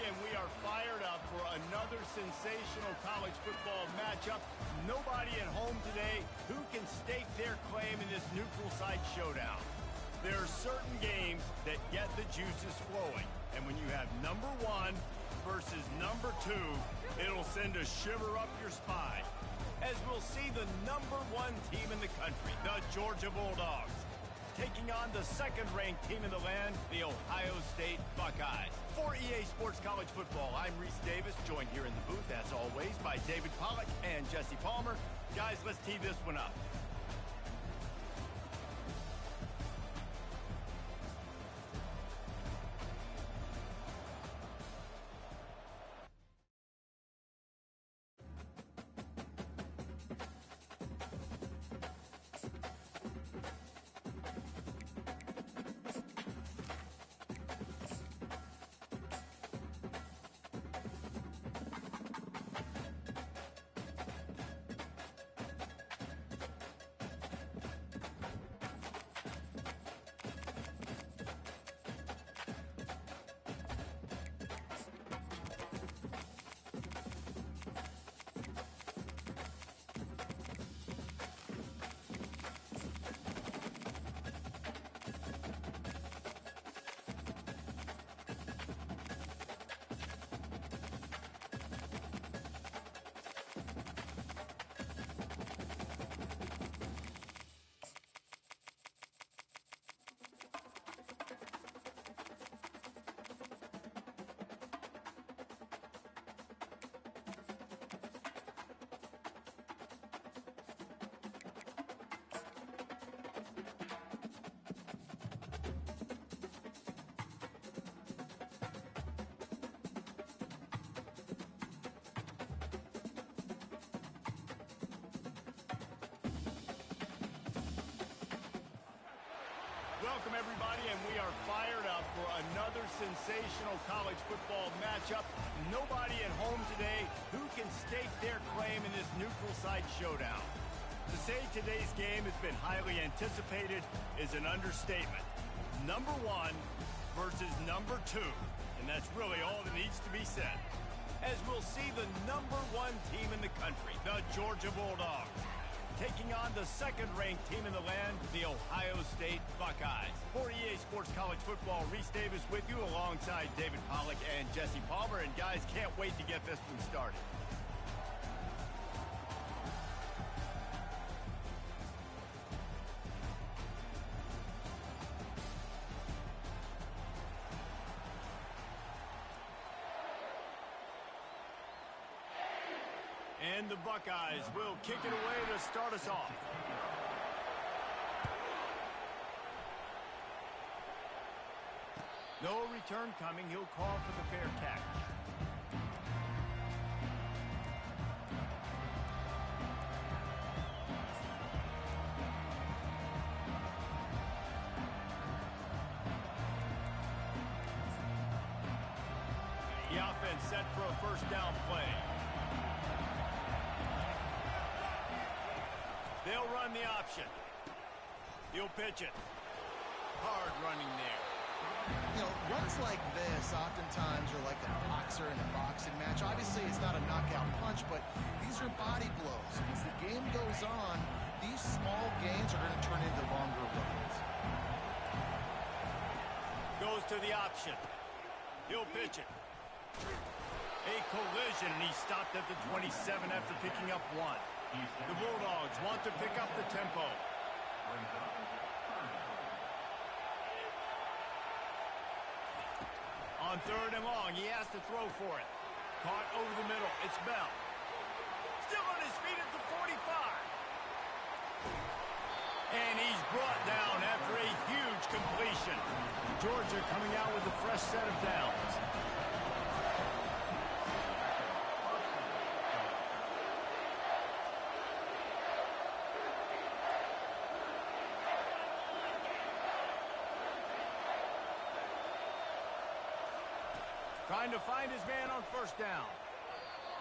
and we are fired up for another sensational college football matchup. Nobody at home today who can stake their claim in this neutral site showdown. There are certain games that get the juices flowing, and when you have number one versus number two, it'll send a shiver up your spine, as we'll see the number one team in the country, the Georgia Bulldogs, taking on the second-ranked team in the land, the Ohio State Buckeyes. For EA Sports College Football, I'm Reese Davis, joined here in the booth, as always, by David Pollack and Jesse Palmer. Guys, let's tee this one up. Welcome, everybody, and we are fired up for another sensational college football matchup. Nobody at home today who can stake their claim in this neutral site showdown. To say today's game has been highly anticipated is an understatement. Number one versus number two, and that's really all that needs to be said, as we'll see the number one team in the country, the Georgia Bulldogs, taking on the second-ranked team in the land, the Ohio State Buckeyes. For EA Sports College Football, Reese Davis with you alongside David Pollack and Jesse Palmer. And guys, can't wait to get this one started. And the Buckeyes will kick it away to start us off. No return coming. He'll call for the fair catch. The offense set for a first down play. They'll run the option. He'll pitch it. Hard running there. You know, runs like this oftentimes are like a boxer in a boxing match. Obviously, it's not a knockout punch, but these are body blows. As the game goes on, these small gains are going to turn into longer runs. Goes to the option. He'll pitch it. A collision, and he stopped at the 27 after picking up one. The Bulldogs want to pick up the tempo. On third and long, he has to throw for it. Caught over the middle. It's Bell. Still on his feet at the 45. And he's brought down after a huge completion. Georgia coming out with a fresh set of downs. Trying to find his man on first down.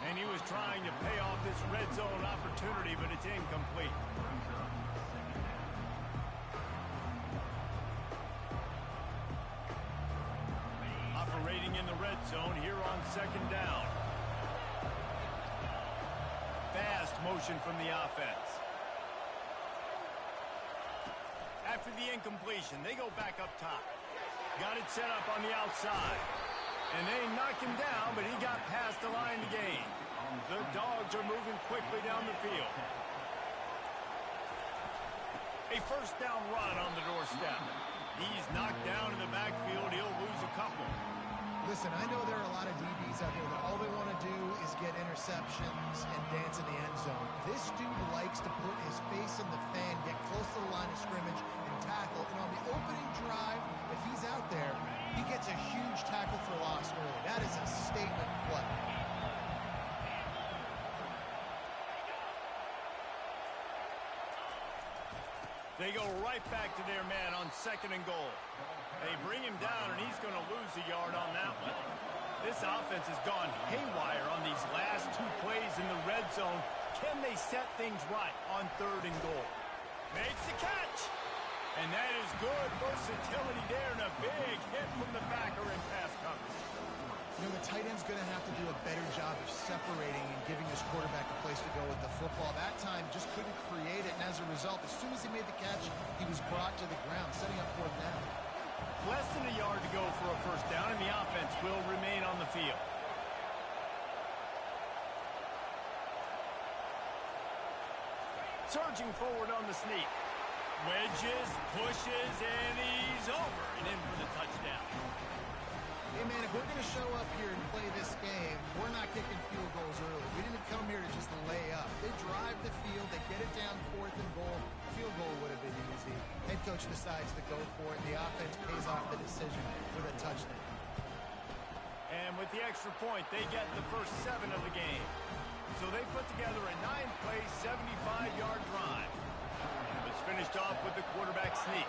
And he was trying to pay off this red zone opportunity, but it's incomplete. Operating in the red zone here on second down. Fast motion from the offense. After the incompletion, they go back up top. Got it set up on the outside. And they knock him down, but he got past the line to gain. The Dogs are moving quickly down the field. A first down run on the doorstep. He's knocked down in the backfield. He'll lose a couple. Listen, I know there are a lot of DBs out there that all they want to do is get interceptions and dance in the end zone. This dude likes to put his face in the fan, get close to the line of scrimmage, and tackle. And on the opening drive, if he's out there, he gets a huge tackle for loss early. That is a statement play. They go right back to their man on second and goal. They bring him down, and he's going to lose a yard on that one. This offense has gone haywire on these last two plays in the red zone. Can they set things right on third and goal? Makes the catch. And that is good versatility there, and a big hit from the backer in pass coverage. You know, the tight end's going to have to do a better job of separating and giving his quarterback a place to go with the football. That time just couldn't create it, and as a result, as soon as he made the catch, he was brought to the ground, setting up fourth down. Less than a yard to go for a first down, and the offense will remain on the field. Surging forward on the sneak. Wedges, pushes, and he's over and in for the touchdown. Hey, man, if we're going to show up here and play this game, we're not kicking field goals early. We didn't come here to just lay up. They drive the field. They get it down fourth and goal. Field goal would have been easy. Head coach decides to go for it. The offense pays off the decision with a touchdown. And with the extra point, they get the first 7 of the game. So they put together a 9-play, 75-yard drive. It was finished off with the quarterback sneak.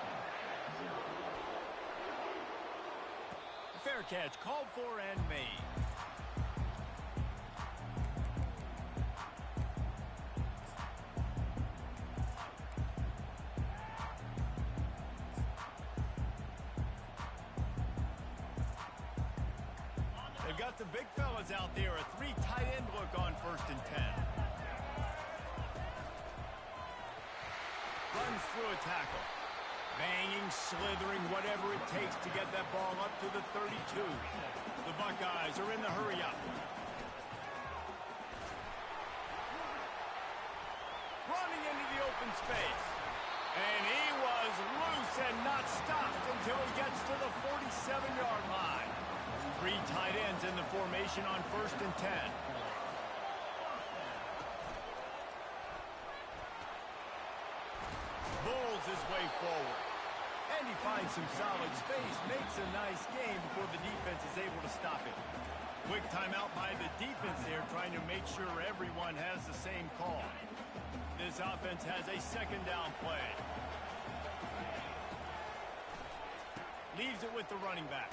Fair catch called for and made. They've got the big fellas out there. A 3 tight end look on 1st and 10. Runs through a tackle. Banging, slithering, whatever it takes to get that ball up to the 32. The Buckeyes are in the hurry-up. Running into the open space. And he was loose and not stopped until he gets to the 47-yard line. 3 tight ends in the formation on 1st and 10. Bulls his way forward. And he finds some solid space, makes a nice game before the defense is able to stop it. Quick timeout by the defense there, trying to make sure everyone has the same call. This offense has a second down play. Leaves it with the running back.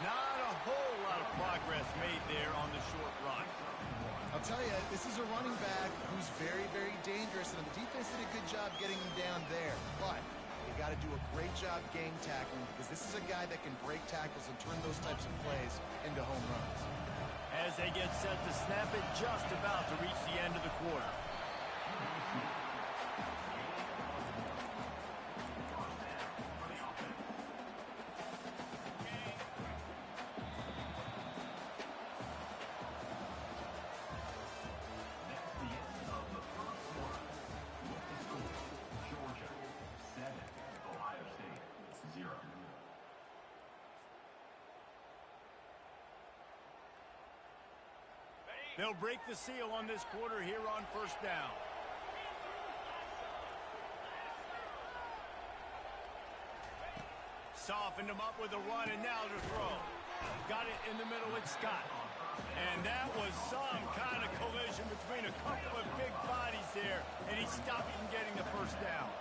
Not a whole lot of progress made there on the short run. I'll tell you, this is a running back who's very, very dangerous, and the defense did a good job getting him down there. But you got to do a great job game tackling, because this is a guy that can break tackles and turn those types of plays into home runs. As they get set to snap it, just about to reach the end of the quarter. They'll break the seal on this quarter here on 1st down. Softened him up with a run, and now to throw. Got it in the middle, it's Scott. And that was some kind of collision between a couple of big bodies there, and he stopped from getting the first down.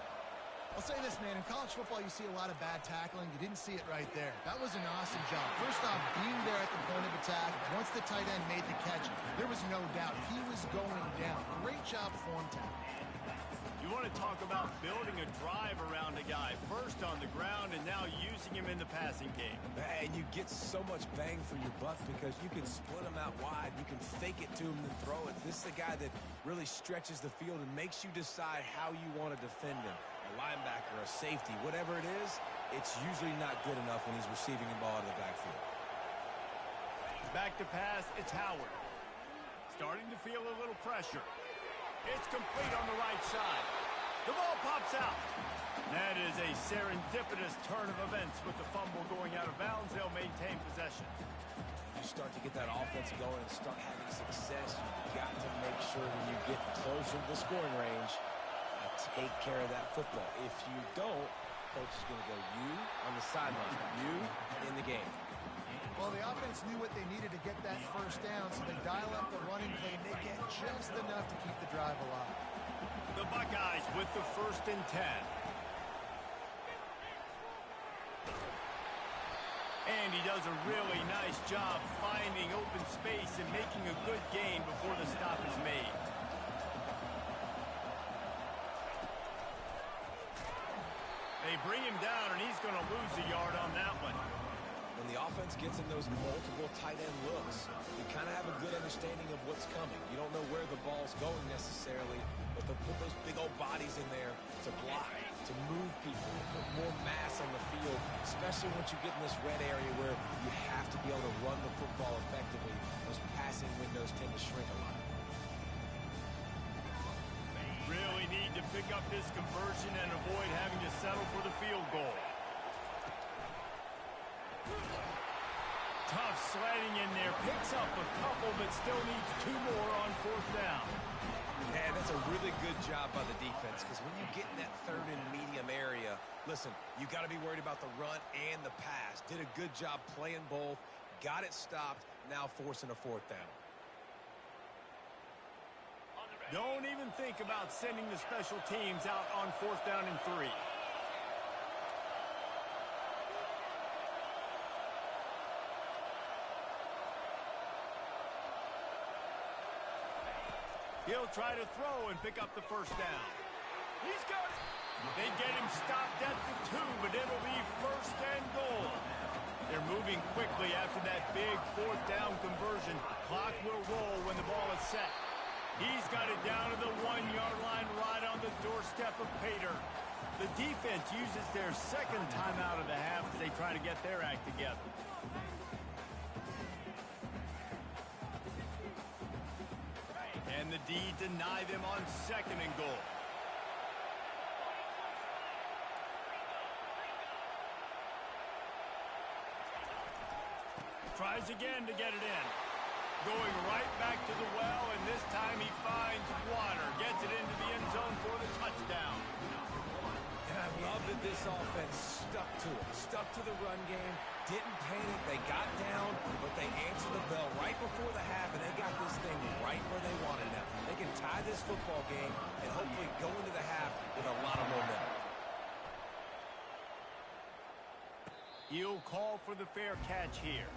I'll say this, man. In college football, you see a lot of bad tackling. You didn't see it right there. That was an awesome job. First off, being there at the point of attack. Once the tight end made the catch, there was no doubt he was going down. Great job form tackle. You You want to talk about building a drive around a guy, first on the ground and now using him in the passing game. And you get so much bang for your buck because you can split him out wide. You can fake it to him and then throw it. This is a guy that really stretches the field and makes you decide how you want to defend him. A linebacker, a safety, whatever it is, it's usually not good enough when he's receiving the ball out of the backfield. Back to pass, it's Howard. Starting to feel a little pressure. It's complete on the right side. The ball pops out. That is a serendipitous turn of events with the fumble going out of bounds. They'll maintain possession. You start to get that offense going and start having success. You've got to make sure when you get closer to the scoring range, you take care of that football. If you don't, coach is going to go you on the sideline, you in the game. Well, the offense knew what they needed to get that first down, so they dial up the running play, and they get just enough to keep the drive alive. The Buckeyes with the 1st and 10. And he does a really nice job finding open space and making a good gain before the stop is made. They bring him down, and he's going to lose a yard on that one. When the offense gets in those multiple tight end looks, you kind of have a good understanding of what's coming. You don't know where the ball's going necessarily, but they'll put those big old bodies in there to block, to move people, to put more mass on the field, especially once you get in this red area where you have to be able to run the football effectively. Those passing windows tend to shrink a lot. Really need to pick up this conversion and avoid having to settle for the field goal. Tough sledding in there. Picks up a couple, but still needs 2 more on 4th down. Yeah, that's a really good job by the defense because when you get in that 3rd and medium area, listen, you got to be worried about the run and the pass. Did a good job playing both. Got it stopped. Now forcing a 4th down. Don't even think about sending the special teams out on 4th down and 3. He'll try to throw and pick up the 1st down. He's got it. They get him stopped at the 2, but it'll be 1st and goal. They're moving quickly after that big 4th down conversion. Clock will roll when the ball is set. He's got it down to the 1-yard line right on the doorstep of Pater. The defense uses their 2nd timeout of the half as they try to get their act together. And the D deny them on 2nd and goal. Tries again to get it in. Going right back to the well, and this time he finds water. Gets it into the end zone for the touchdown. And I love that this offense stuck to it. Stuck to the run game. Didn't panic. They got down, but they answered the bell right before the half, and they got this thing right where they wanted now. They can tie this football game and hopefully go into the half with a lot of momentum. He'll call for the fair catch here.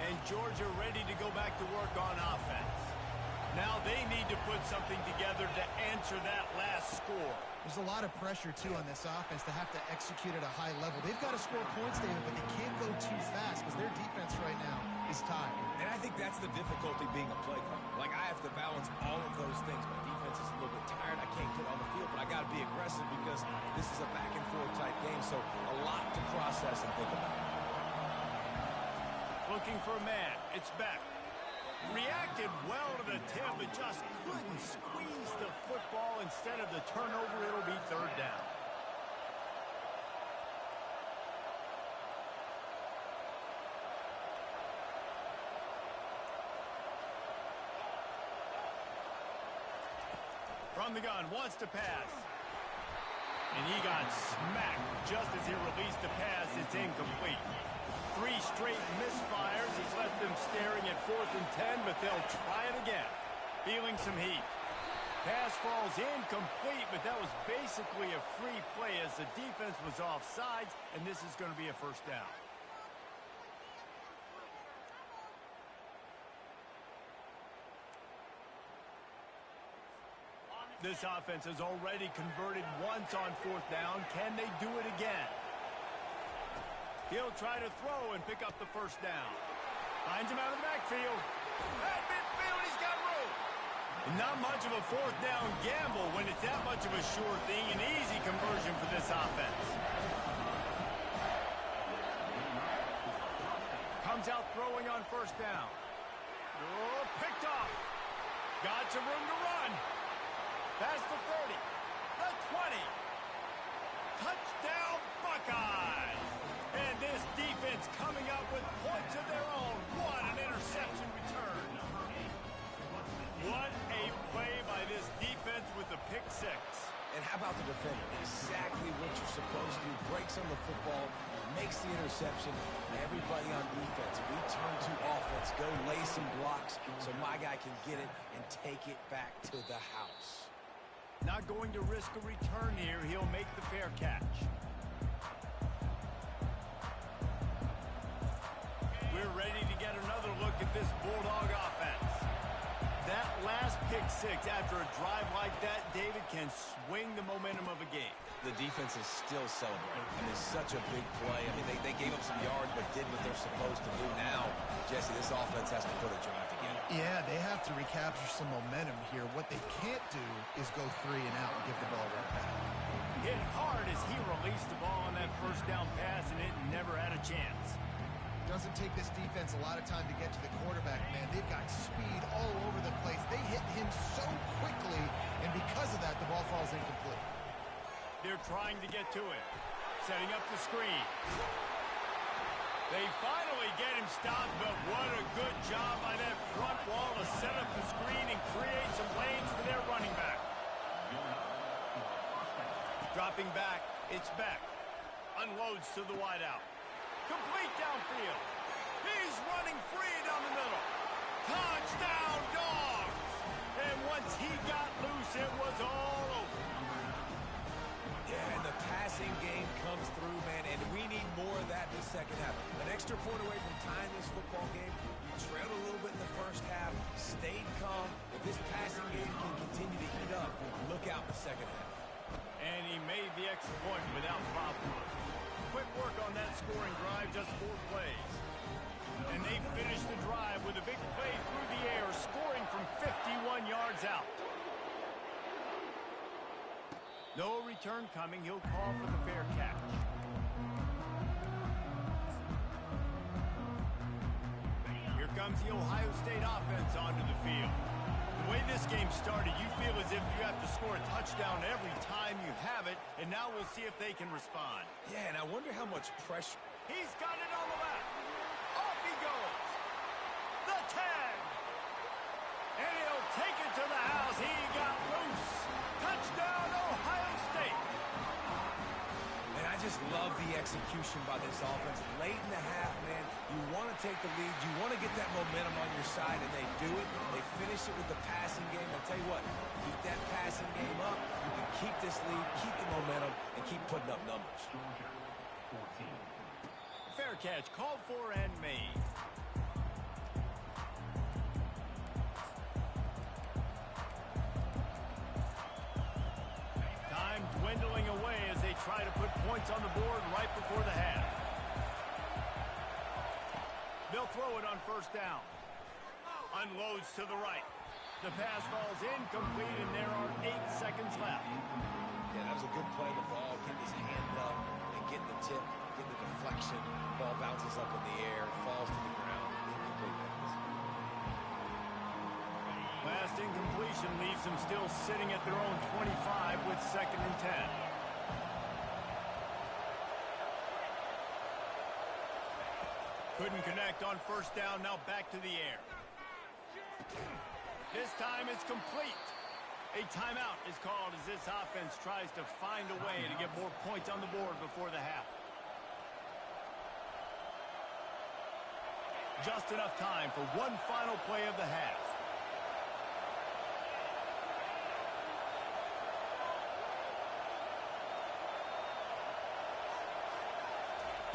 And Georgia ready to go back to work on offense. Now they need to put something together to answer that last score. There's a lot of pressure, too, on this offense to have to execute at a high level. They've got to score points, David, but they can't go too fast because their defense right now is tied. And I think that's the difficulty being a play caller. Like, I have to balance all of those things. My defense is a little bit tired. I can't get on the field, but I got to be aggressive because this is a back-and-forth type game, so a lot to process and think about. Looking for a man. It's Beck. Reacted well to the tip, but just couldn't squeeze the football. Instead of the turnover, it'll be 3rd down. From the gun, wants to pass. And he got smacked just as he released the pass. It's incomplete. 3 straight misfires. He's left them staring at 4th and 10, but they'll try it again. Feeling some heat. Pass falls incomplete, but that was basically a free play as the defense was offsides, and this is going to be a 1st down. This offense has already converted once on fourth down. Can they do it again? He'll try to throw and pick up the first down. Finds him out of the backfield. At midfield, he's got room. Not much of a fourth down gamble when it's that much of a sure thing. An easy conversion for this offense. Comes out throwing on first down. Oh, picked off. Got some room to run. Past the 30. The 20. Touchdown, Buckeyes. And this defense coming up with points of their own. What an interception return. What a play by this defense with the pick six. And how about the defender? Exactly what you're supposed to do. Breaks on the football, makes the interception. Everybody on defense, return to offense. Go lay some blocks so my guy can get it and take it back to the house. Not going to risk a return here. He'll make the fair catch. We're ready to get another look at this Bulldog offense. That last pick six after a drive like that, David, can swing the momentum of a game. The defense is still celebrating. I mean, such a big play. I mean, they gave up some yards but did what they're supposed to do. Now, Jesse, this offense has to put a drive together. Yeah, they have to recapture some momentum here. What they can't do is go 3 and out and give the ball right back. Hit hard as he released the ball on that first down pass, and it never had a chance. Doesn't take this defense a lot of time to get to the quarterback, man. They've got speed all over the place. They hit him so quickly, and because of that, the ball falls incomplete. They're trying to get to it. Setting up the screen. They finally get him stopped, but what a good job by that front wall to set up the screen and create some lanes for their running back. Dropping back, it's Beck. Unloads to the wideout. Complete downfield. He's running free down the middle. Touchdown, Dogs! And once he got loose, it was all over. Yeah, and the passing game comes through, man, and we need more of that in the second half. An extra point away from tying this football game. You trailed a little bit in the first half, stayed calm. If this passing game can continue to heat up, look out in the second half. And he made the extra point without problem. Quick work on that scoring drive, just 4 plays. And they finished the drive with a big play through the air, scoring from 51 yards out. No return coming. He'll call for the fair catch. Here comes the Ohio State offense onto the field. The way this game started, you feel as if you have to score a touchdown every time you have it, and now we'll see if they can respond. Yeah, and I wonder how much pressure. He's got it on the left. Off he goes. The 10. And he'll take it to the house. He got loose. Touchdown, Ohio State. And I just love the execution by this offense. Late in the half, man, you want to take the lead. You want to get that momentum on your side, and they do it. They finish it with the passing game. I'll tell you what, keep that passing game up. You can keep this lead, keep the momentum, and keep putting up numbers. Fair catch called for and made. Time dwindling away as they try to put points on the board right before the half. They'll throw it on first down. Unloads to the right. The pass falls incomplete, and there are 8 seconds left. Yeah, that was a good play. The ball, getting his hand up and getting the tip, getting the deflection. Ball bounces up in the air, falls to the ground. Incomplete pass. Last incompletion leaves them still sitting at their own 25 with 2nd and 10. Couldn't connect on first down, now back to the air. This time it's complete. A timeout is called as this offense tries to find a way to get more points on the board before the half. Just enough time for one final play of the half.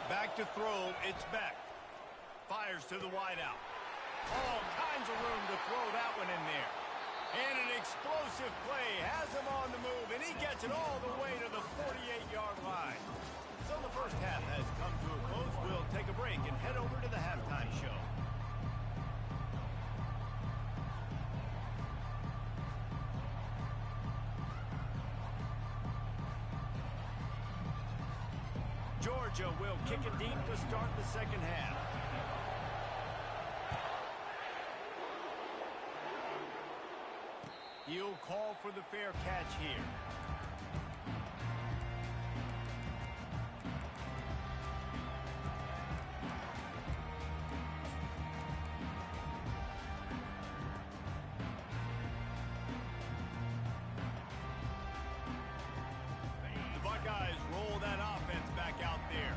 Back to throw, it's Beck. Fires to the wideout. All kinds of room to throw that one in there. And an explosive play has him on the move, and he gets it all the way to the 48-yard line. So the first half has come to a close. We'll take a break and head over to the halftime show. Georgia will kick it deep to start the second half. He'll call for the fair catch here. The Buckeyes roll that offense back out there.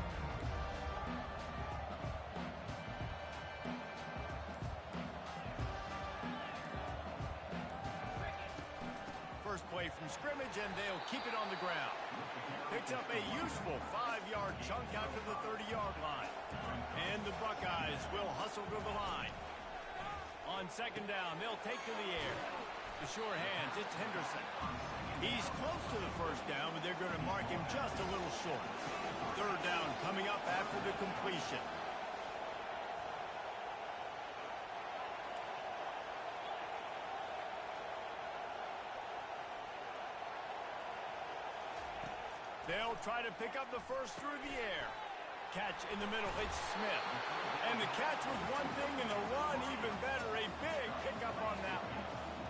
First play from scrimmage, and they'll keep it on the ground. Picks up a useful 5-yard chunk out to the 30-yard line. And the Buckeyes will hustle to the line. On second down, they'll take to the air. The sure hands, it's Henderson. He's close to the first down, but they're going to mark him just a little short. Third down coming up after the completion. They'll try to pick up the first through the air. Catch in the middle, it's Smith. And the catch was one thing, and the run even better. A big pickup on that one.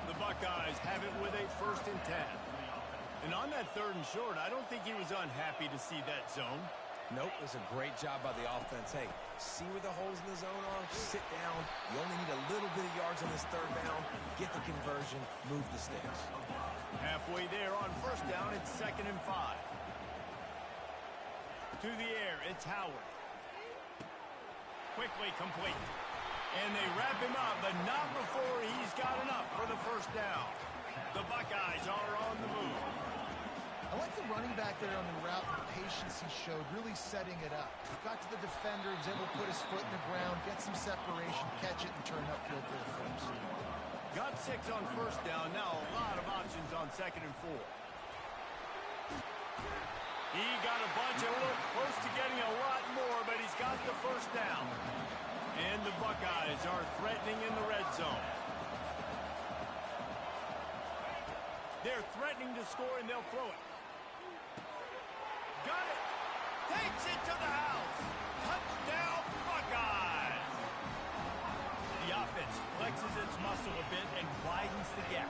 The Buckeyes have it with a 1st and 10. And on that 3rd and short, I don't think he was unhappy to see that zone. Nope, it was a great job by the offense. Hey, see where the holes in the zone are? Sit down. You only need a little bit of yards on this 3rd down. Get the conversion, move the sticks. Halfway there on 1st down, it's 2nd and 5. To the air, it's Howard. Quickly complete. And they wrap him up, but not before he's got enough for the 1st down. The Buckeyes are on the move. I like the running back there on the route, the patience he showed, really setting it up. He got to the defender, he was able to put his foot in the ground, get some separation, catch it, and turn upfield for the first. Got 6 on 1st down, now a lot of options on 2nd and 4. He got a bunch, a little close to getting a lot more, but he's got the 1st down. And the Buckeyes are threatening in the red zone. They're threatening to score, and they'll throw it. Got it. Takes it to the house. Touchdown, Buckeyes. The offense flexes its muscle a bit and widens the gap.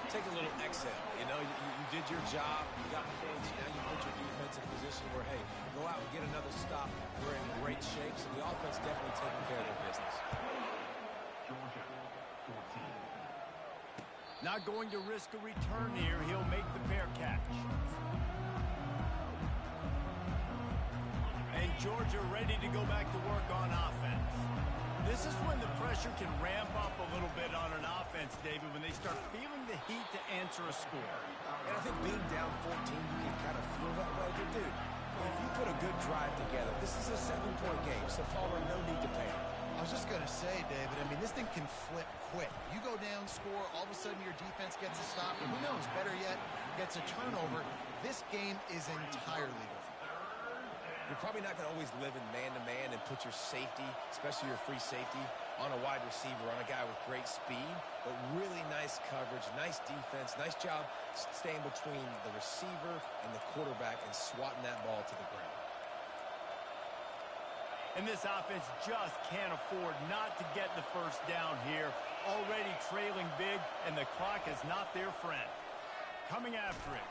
Take a little exhale. You know, you did your job. You got points. Now you put your defense in a position where, hey, go out and get another stop. We're in great shape, so the offense definitely taking care of their business. Not going to risk a return here. He'll make the fair catch. And Georgia ready to go back to work on offense. This is when the pressure can ramp up a little bit on an offense, David, when they start feeling the heat to answer a score. And I think being down 14, you can kind of feel that way. But, dude, if you put a good drive together, this is a 7-point game, so Palmer, no need to panic. I was just going to say, David, I mean, this thing can flip quick. You go down, score, all of a sudden your defense gets a stop, and who knows, better yet, gets a turnover. This game is entirely different. You're probably not going to always live in man-to-man and put your safety, especially your free safety, on a wide receiver, on a guy with great speed, but really nice coverage, nice defense, nice job staying between the receiver and the quarterback and swatting that ball to the ground. And this offense just can't afford not to get the 1st down here. Already trailing big, and the clock is not their friend. Coming after it.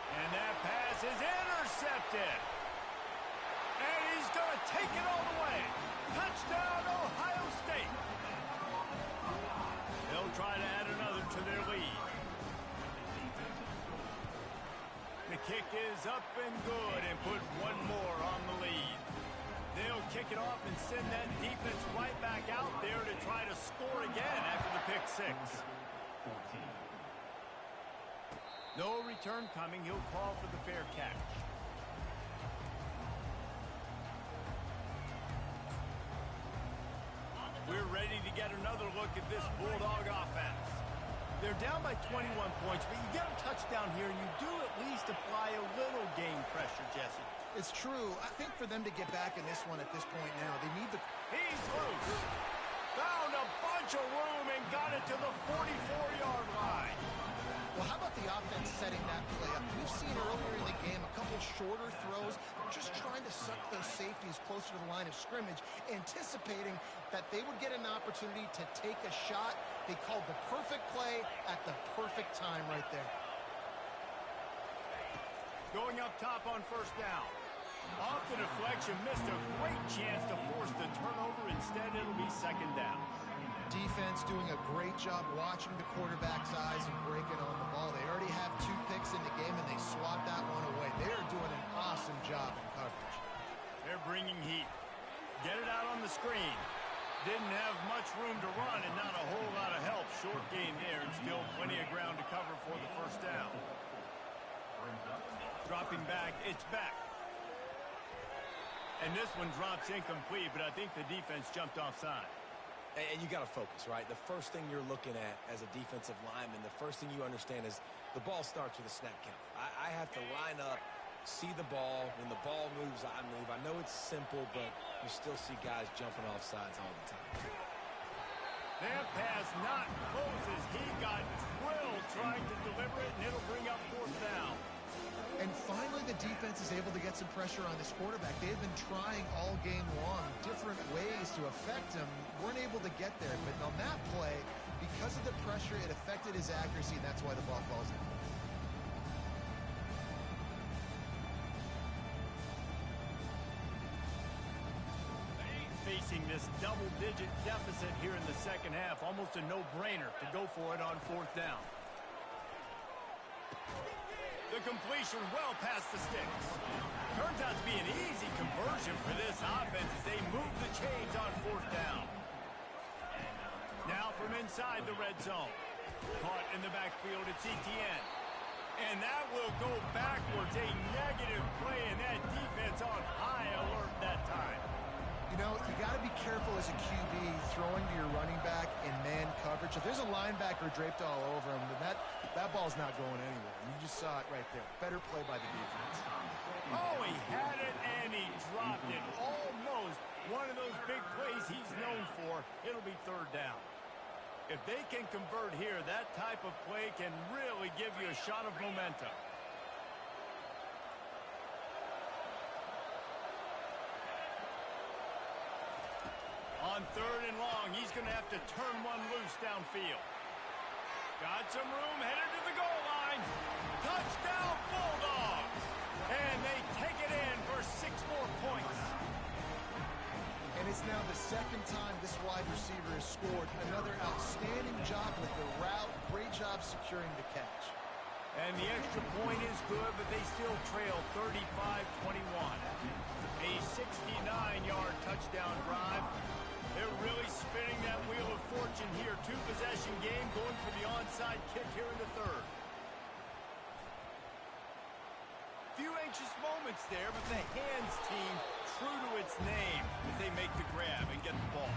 And that pass is intercepted. And he's going to take it all the way. Touchdown, Ohio State. They'll try to add another to their lead. The kick is up and good and put one more on the lead. They'll kick it off and send that defense right back out there to try to score again after the pick 6. No return coming. He'll call for the fair catch. We're ready to get another look at this Bulldog offense. They're down by 21 points, but you get a touchdown here, and you do at least apply a little game pressure, Jesse. It's true. I think for them to get back in this one at this point now, they need the... He's loose. Found a bunch of room and got it to the 44-yard line. Well, how about the offense setting that play up? We've seen earlier in the game a couple shorter throws, just trying to suck those safeties closer to the line of scrimmage, anticipating that they would get an opportunity to take a shot. They called the perfect play at the perfect time right there. Going up top on first down. Off the deflection, missed a great chance to force the turnover. Instead, it'll be second down. Defense doing a great job watching the quarterback's eyes and breaking on the ball. They already have 2 picks in the game, and they swat that one away. They are doing an awesome job in coverage. They're bringing heat. Get it out on the screen. Didn't have much room to run and not a whole lot of help. Short gain there and still plenty of ground to cover for the first down. Dropping back, it's back. And this one drops incomplete, but I think the defense jumped offside. And you got to focus, right? The first thing you're looking at as a defensive lineman, the first thing you understand is the ball starts with a snap count. I have to line up, see the ball. When the ball moves, I move. I know it's simple, but you still see guys jumping off sides all the time. That pass not close as he got drilled trying to deliver it, and it'll bring up fourth down. And finally, the defense is able to get some pressure on this quarterback. They've been trying all game long different ways to affect him. Weren't able to get there. But on that play, because of the pressure, it affected his accuracy, and that's why the ball falls in. Facing this double-digit deficit here in the second half, almost a no-brainer to go for it on fourth down. The completion well past the sticks. Turns out to be an easy conversion for this offense as they move the chains on fourth down. Now from inside the red zone. Caught in the backfield, it's Etienne. And that will go backwards. A negative play, and that defense on high alert that time. You know, you got to be careful as a QB throwing to your running back in man coverage. If there's a linebacker draped all over him, then that ball's not going anywhere. You just saw it right there. Better play by the defense. Oh, he had it and he dropped it. Almost one of those big plays he's known for. It'll be third down. If they can convert here, that type of play can really give you a shot of momentum. On third and long, he's going to have to turn one loose downfield. Got some room, headed to the goal line. Touchdown, Bulldogs! And they take it in for 6 more points. And it's now the second time this wide receiver has scored. Another outstanding job with the route. Great job securing the catch. And the extra point is good, but they still trail 35-21. A 69-yard touchdown drive. They're really spinning that wheel of fortune here. 2-possession game going for the onside kick here in the third. Few anxious moments there, but the hands team true to its name as they make the grab and get the ball.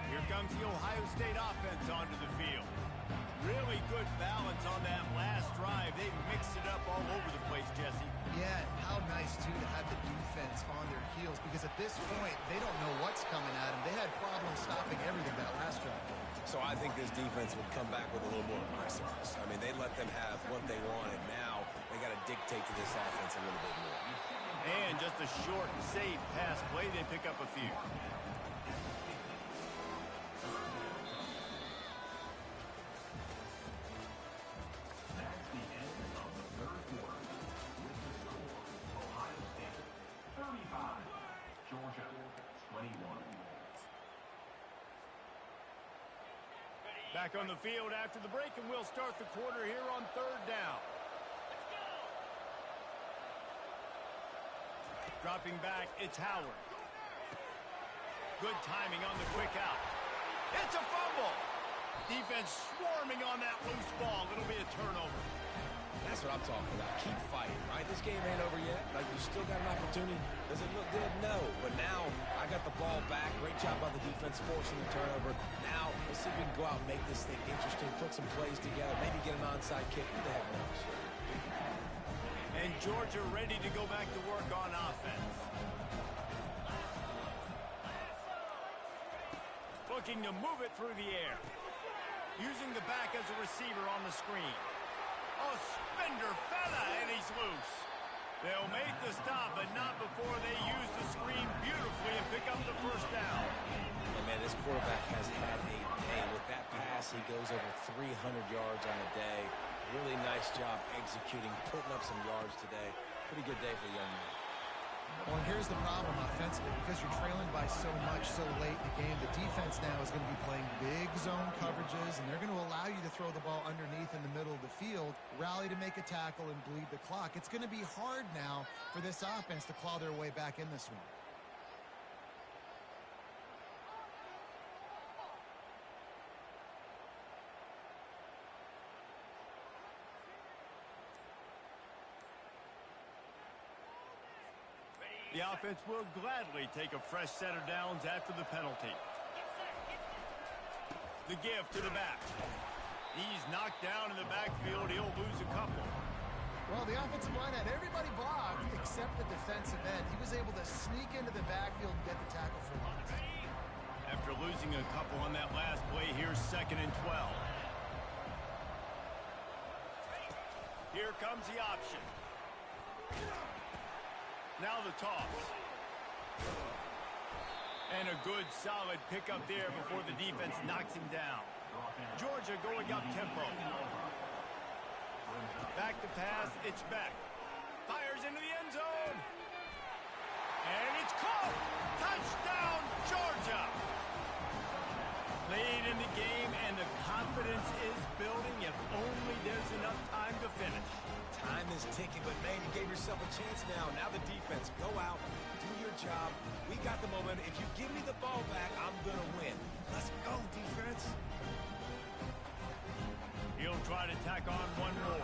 Here comes the Ohio State offense onto the field. Really good balance on that last drive. They mixed it up all over the place, Jesse. Yeah, how nice, too, to have the defense on their heels, because at this point, they don't know what's coming at them. They had problems stopping everything that last drive. So I think this defense would come back with a little more aggressiveness. I mean, they let them have what they wanted. Now they got to dictate to this offense a little bit more. And just a short, safe pass play. They pick up a few. Back on the field after the break, and we'll start the quarter here on third down. Dropping back, it's Howard. Good timing on the quick out. It's a fumble. Defense swarming on that loose ball. It'll be a turnover. That's what I'm talking about. Keep fighting, right? This game ain't over yet. Like, you still got an opportunity. Does it look good? No. But now I got the ball back. Great job by the defense forcing the turnover. Now let's see if we can go out and make this thing interesting, put some plays together, maybe get an onside kick. Who the heck knows? And Georgia ready to go back to work on offense. Looking to move it through the air. Using the back as a receiver on the screen. A spender fella, and he's loose. They'll make the stop, but not before they use the screen beautifully and pick up the first down. And man, this quarterback has had a day. With that pass, he goes over 300 yards on the day. Really nice job executing, putting up some yards today. Pretty good day for the young man. Well, and here's the problem offensively. Because you're trailing by so much so late in the game, the defense now is going to be playing big zone coverages, and they're going to allow you to throw the ball underneath in the middle of the field, rally to make a tackle, and bleed the clock. It's going to be hard now for this offense to claw their way back in this one. The offense will gladly take a fresh set of downs after the penalty. The give to the back. He's knocked down in the backfield. He'll lose a couple. Well, the offensive line had everybody blocked except the defensive end. He was able to sneak into the backfield and get the tackle for loss. After losing a couple on that last play, here's 2nd and 12. Here comes the option. Now the toss. And a good, solid pickup there before the defense knocks him down. Georgia going up tempo. Back to pass, it's back. Fires into the end zone. And it's caught. Touchdown, Georgia. Late in the game, and the confidence is building if only there's enough time to finish. Time is ticking, but man, you gave yourself a chance now. Now the defense, go out, do your job. We got the momentum. If you give me the ball back, I'm going to win. Let's go, defense. He'll try to tack on one more.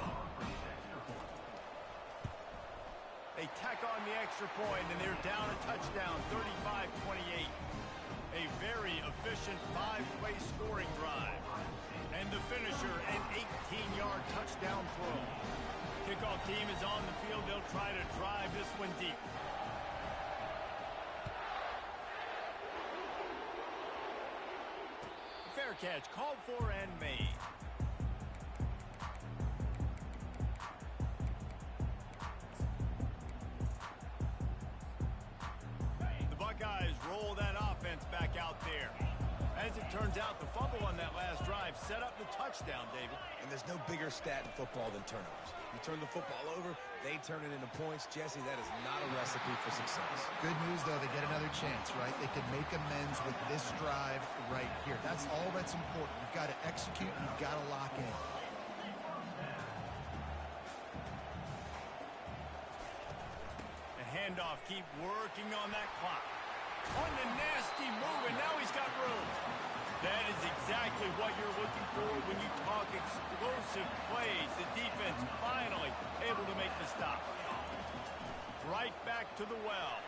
They tack on the extra point, and they're down a touchdown, 35-28. A very efficient 5-play scoring drive. And the finisher, an 18-yard touchdown throw. Kickoff team is on the field. They'll try to drive this one deep. Fair catch, called for and made. The Buckeyes roll that offense back out there. As it turns out, the fumble on that last drive set up the touchdown, David. And there's no bigger stat in football than turnovers. You turn the football over, they turn it into points. Jesse, that is not a recipe for success. Good news, though, they get another chance, right? They can make amends with this drive right here. That's all that's important. You've got to execute, and you've got to lock in. The handoff, keep working on that clock. On the nasty move, and now he's got room. That is exactly what you're looking for when you talk explosive plays. The defense finally able to make the stop. Right back to the well.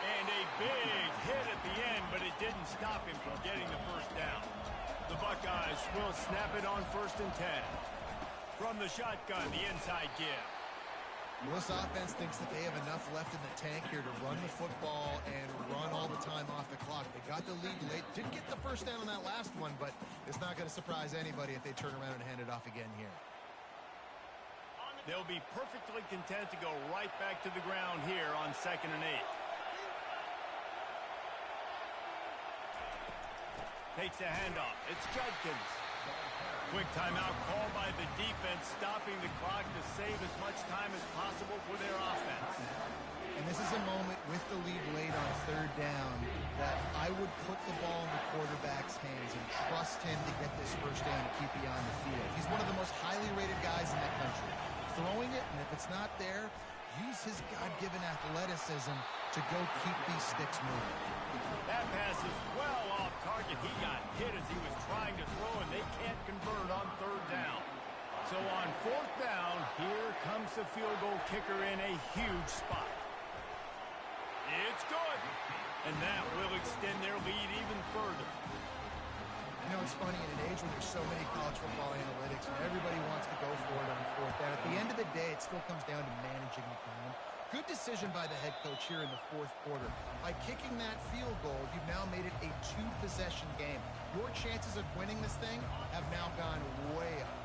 And a big hit at the end, but it didn't stop him from getting the first down. The Buckeyes will snap it on 1st and 10. From the shotgun, the inside give. Well, this offense thinks that they have enough left in the tank here to run the football and run all the time off the clock. They got the lead late. Didn't get the first down on that last one, but it's not going to surprise anybody if they turn around and hand it off again here. They'll be perfectly content to go right back to the ground here on 2nd and 8. Takes a handoff. It's Judkins. Quick timeout called by the defense, stopping the clock to save as much time as possible for their offense. And this is a moment with the lead late on 3rd down that I would put the ball in the quarterback's hands and trust him to get this first down to keep you on the field. He's one of the most highly rated guys in the country. Throwing it, and if it's not there, use his God-given athleticism to go keep these sticks moving. That pass is well off target. He got hit as he was trying to throw, and they can't convert on 3rd down. So on field goal kicker in a huge spot. It's good. And that will extend their lead even further. You know, it's funny, in an age when there's so many college football analytics and everybody wants to go for it on fourth down, at the end of the day, it still comes down to managing the game. Good decision by the head coach here in the fourth quarter. By kicking that field goal, you've now made it a two-possession game. Your chances of winning this thing have now gone way up.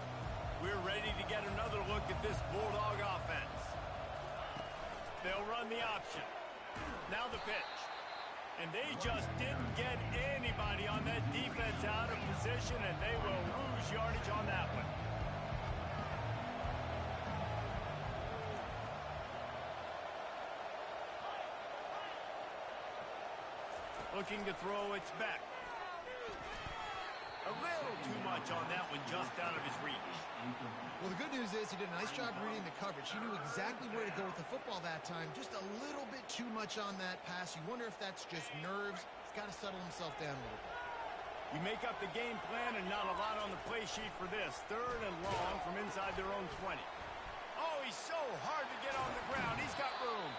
We're ready to get another look at this Bulldog offense. They'll run the option. Now the pitch. And they just didn't get anybody on that defense out of position, and they will lose yardage on that one. Looking to throw, it's back. A little too much on that one, just out of his reach. Well, the good news is he did a nice job reading the coverage. He knew exactly where to go with the football that time. Just a little bit too much on that pass. You wonder if that's just nerves. He's got to settle himself down a little bit. You make up the game plan and not a lot on the play sheet for this. 3rd and long from inside their own 20. Oh, he's so hard to get on the ground. He's got room.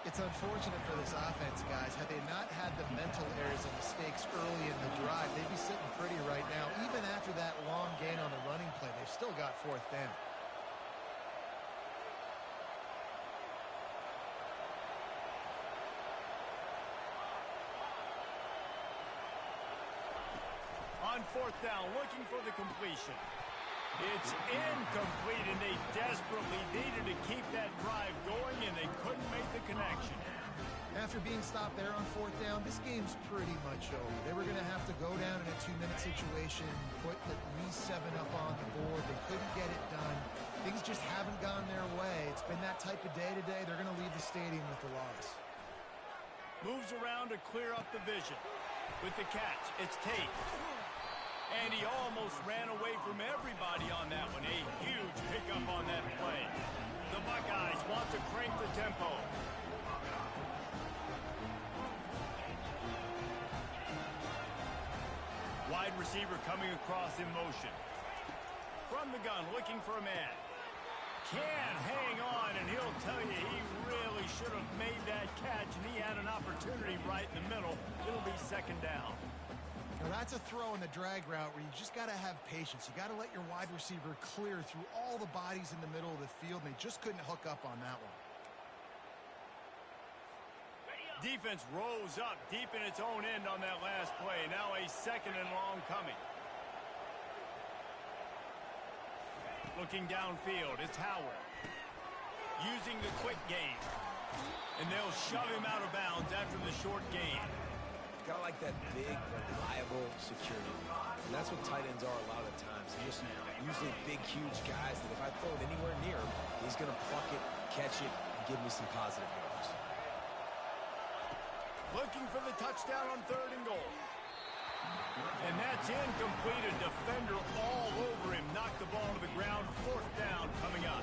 It's unfortunate for this offense, guys. Had they not had the mental errors and mistakes early in the drive, they'd be sitting pretty right now. Even after that long gain on the running play, they've still got 4th down. On 4th down, looking for the completion. It's incomplete, and they desperately needed to keep that drive going, and they couldn't make the connection. After being stopped there on 4th down, this game's pretty much over. They were going to have to go down in a 2-minute situation, put at least 7 up on the board. They couldn't get it done. Things just haven't gone their way. It's been that type of day today. They're going to leave the stadium with the loss. Moves around to clear up the vision. With the catch, it's Tate. And he almost ran away from everybody on that one. A huge pickup on that play. The Buckeyes want to crank the tempo. Wide receiver coming across in motion. From the gun, looking for a man. Can hang on, and he'll tell you he really should have made that catch, and he had an opportunity right in the middle. It'll be 2nd down. Now that's a throw in the drag route where you just got to have patience. You got to let your wide receiver clear through all the bodies in the middle of the field, and they just couldn't hook up on that one. Defense rose up deep in its own end on that last play. Now a 2nd and long coming. Looking downfield, it's Howard. Using the quick game. And they'll shove him out of bounds after the short gain. Kind of like that big, reliable security. And that's what tight ends are a lot of the times. They're just usually big, huge guys that if I throw it anywhere near him, he's going to pluck it, catch it, and give me some positive yards. Looking for the touchdown on 3rd and goal. And that's incomplete. A defender all over him. Knocked the ball to the ground. 4th down coming up.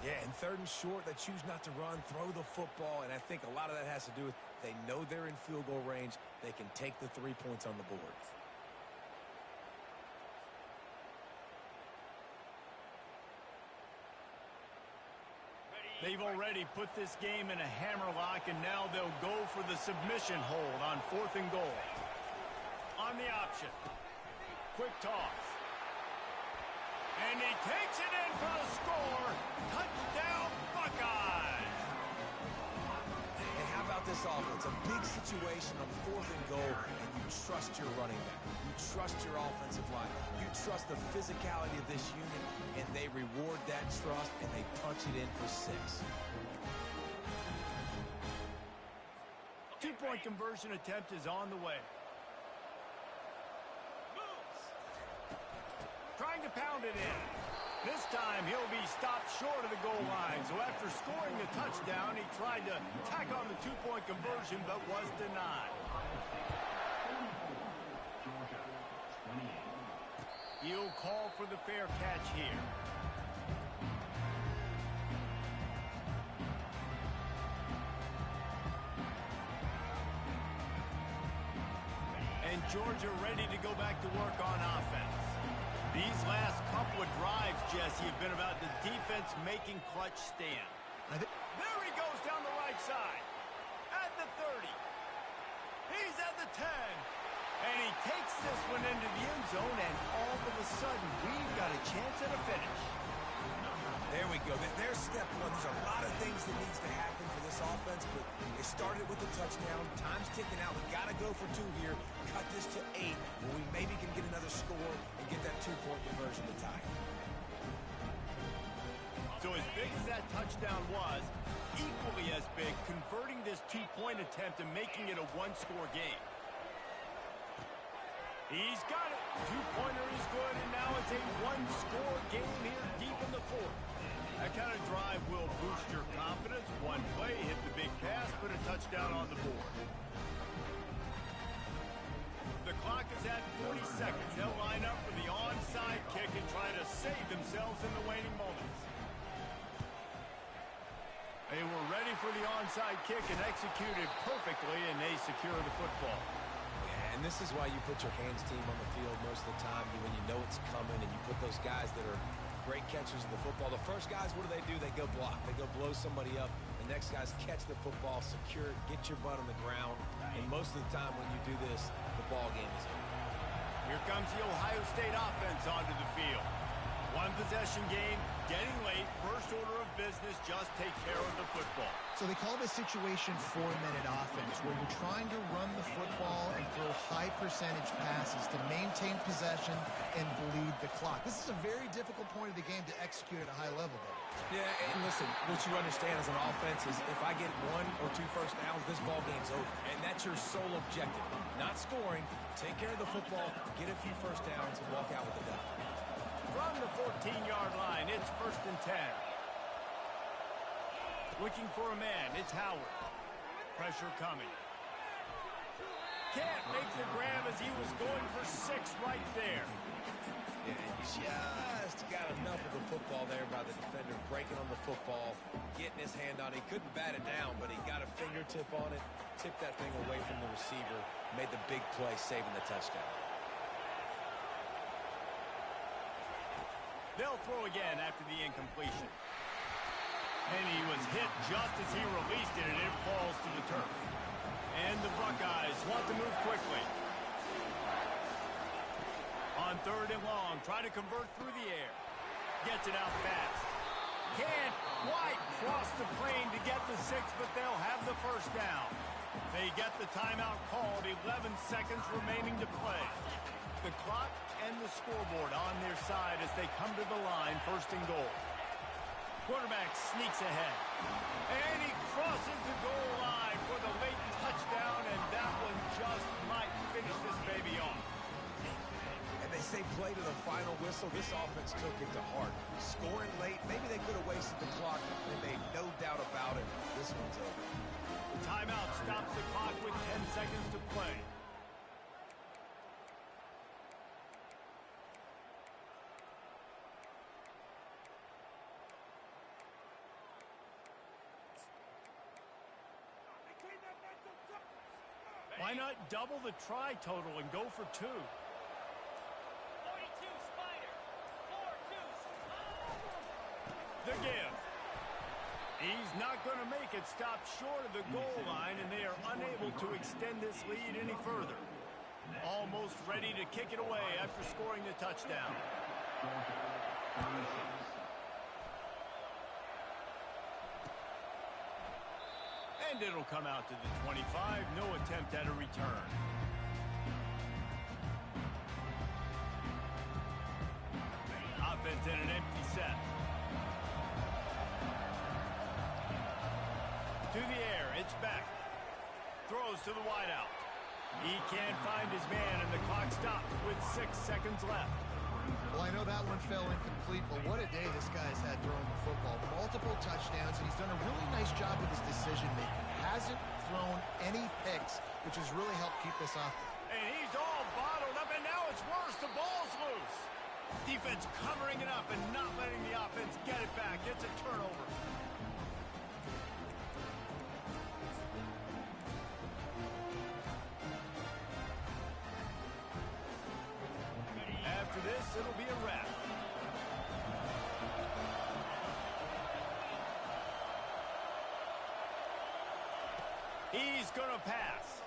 Yeah, and 3rd and short, they choose not to run, throw the football, and I think a lot of that has to do with they know they're in field goal range. They can take the 3 points on the board. They've already put this game in a hammerlock, and now they'll go for the submission hold on 4th and goal. On the option. Quick toss. And he takes it in for the score. Touchdown, Buckeyes! And how about this offense? A big situation on 4th and goal, and you trust your running back. You trust your offensive line. You trust the physicality of this unit, and they reward that trust, and they punch it in for 6. 2-point conversion attempt is on the way. Trying to pound it in. This time he'll be stopped short of the goal line. So after scoring the touchdown, he tried to tack on the 2-point conversion but was denied. He'll call for the fair catch here. And Georgia ready to go back to work on offense. These last couple of drives, Jesse, have been about the defense making clutch stand. There he goes down the right side. At the 30. He's at the 10. And he takes this one into the end zone, and all of a sudden, we've got a chance at a finish. There we go. There's step one. There's a lot of things that needs to happen for this offense, but they started with the touchdown. Time's ticking out. We got to go for 2 here. Cut this to 8, where we maybe can get another score and get that 2-point conversion to tie. So as big as that touchdown was, equally as big, converting this 2-point attempt and making it a 1-score game. He's got it. 2-pointer is good, and now it's a 1-score game here deep in the 4th. That kind of drive will boost your confidence. One play, hit the big pass, put a touchdown on the board. The clock is at 40 seconds. They'll line up for the onside kick and try to save themselves in the waning moments. They were ready for the onside kick and executed perfectly, and they secure the football. And this is why you put your hands team on the field most of the time, when you know it's coming, and you put those guys that are great catchers of the football. The first guys, what do? They go block. They go blow somebody up. The next guys catch the football, secure it, get your butt on the ground. And most of the time when you do this, the ball game is over. Here comes the Ohio State offense onto the field. One possession game, getting late, first order of business, just take care of the football. So they call this situation 4-minute offense, where you're trying to run the football and throw high percentage passes to maintain possession and bleed the clock. This is a very difficult point of the game to execute at a high level, though. Yeah, and listen, what you understand as an offense is if I get 1 or 2 first downs, this ball game's over. And that's your sole objective. Not scoring, take care of the football, get a few first downs, and walk out with the ball. From the 14-yard line, it's 1st and 10. Looking for a man, it's Howard. Pressure coming. Can't make the grab as he was going for 6 right there. Yeah, just got enough of the football there by the defender, breaking on the football, getting his hand on it. He couldn't bat it down, but he got a fingertip on it, tipped that thing away from the receiver, made the big play, saving the touchdown. They'll throw again after the incompletion. And he was hit just as he released it, and it falls to the turf. And the Buckeyes want to move quickly. On 3rd and long, try to convert through the air. Gets it out fast. Can't quite cross the plane to get the 6, but they'll have the first down. They get the timeout called, 11 seconds remaining to play. The clock and the scoreboard on their side as they come to the line, 1st and goal. Quarterback sneaks ahead. And he crosses the goal line for the late touchdown, and that one just might finish this baby off. And they say play to the final whistle. This offense took it to heart. Scoring late, maybe they could have wasted the clock. They made no doubt about it. This one's over. The timeout stops the clock with 10 seconds to play. Why not double the try total and go for 2? 42 Spider. 4-2. The give. He's not going to make it. Stop short of the goal line, and they are unable to extend this lead any further. Almost ready to kick it away after scoring the touchdown. And it'll come out to the 25. No attempt at a return. Offense in an empty set. To the air, it's back. Throws to the wideout. He can't find his man, and the clock stops with 6 seconds left. Well, I know that one fell incomplete, but what a day this guy's had throwing the football. Multiple touchdowns, and he's done a really nice job with his decision-making. Hasn't thrown any picks, which has really helped keep this off. And he's all bottled up, and now it's worse. The ball's loose. Defense covering it up and not letting the offense get it back. It's a turnover. After this, it'll be a wrap. He's going to pass.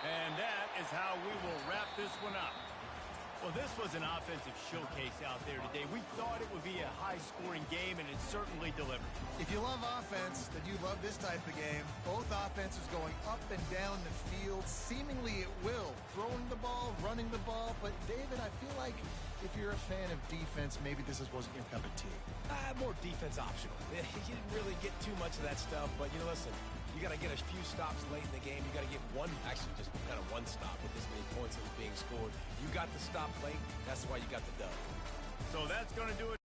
And that is how we will wrap this one up. Well, this was an offensive showcase out there today. We thought it would be a high-scoring game, and it certainly delivered. If you love offense, then you love this type of game. Both offenses going up and down the field, seemingly at will. Throwing the ball, running the ball. But, David, I feel like if you're a fan of defense, maybe this wasn't your cup of tea. More defense optional. You didn't really get too much of that stuff, but, listen, you got to get a few stops late in the game. You got to get actually just kind of one stop with this many points that were being scored. You got the stop late. That's why you got the dub. So that's going to do it.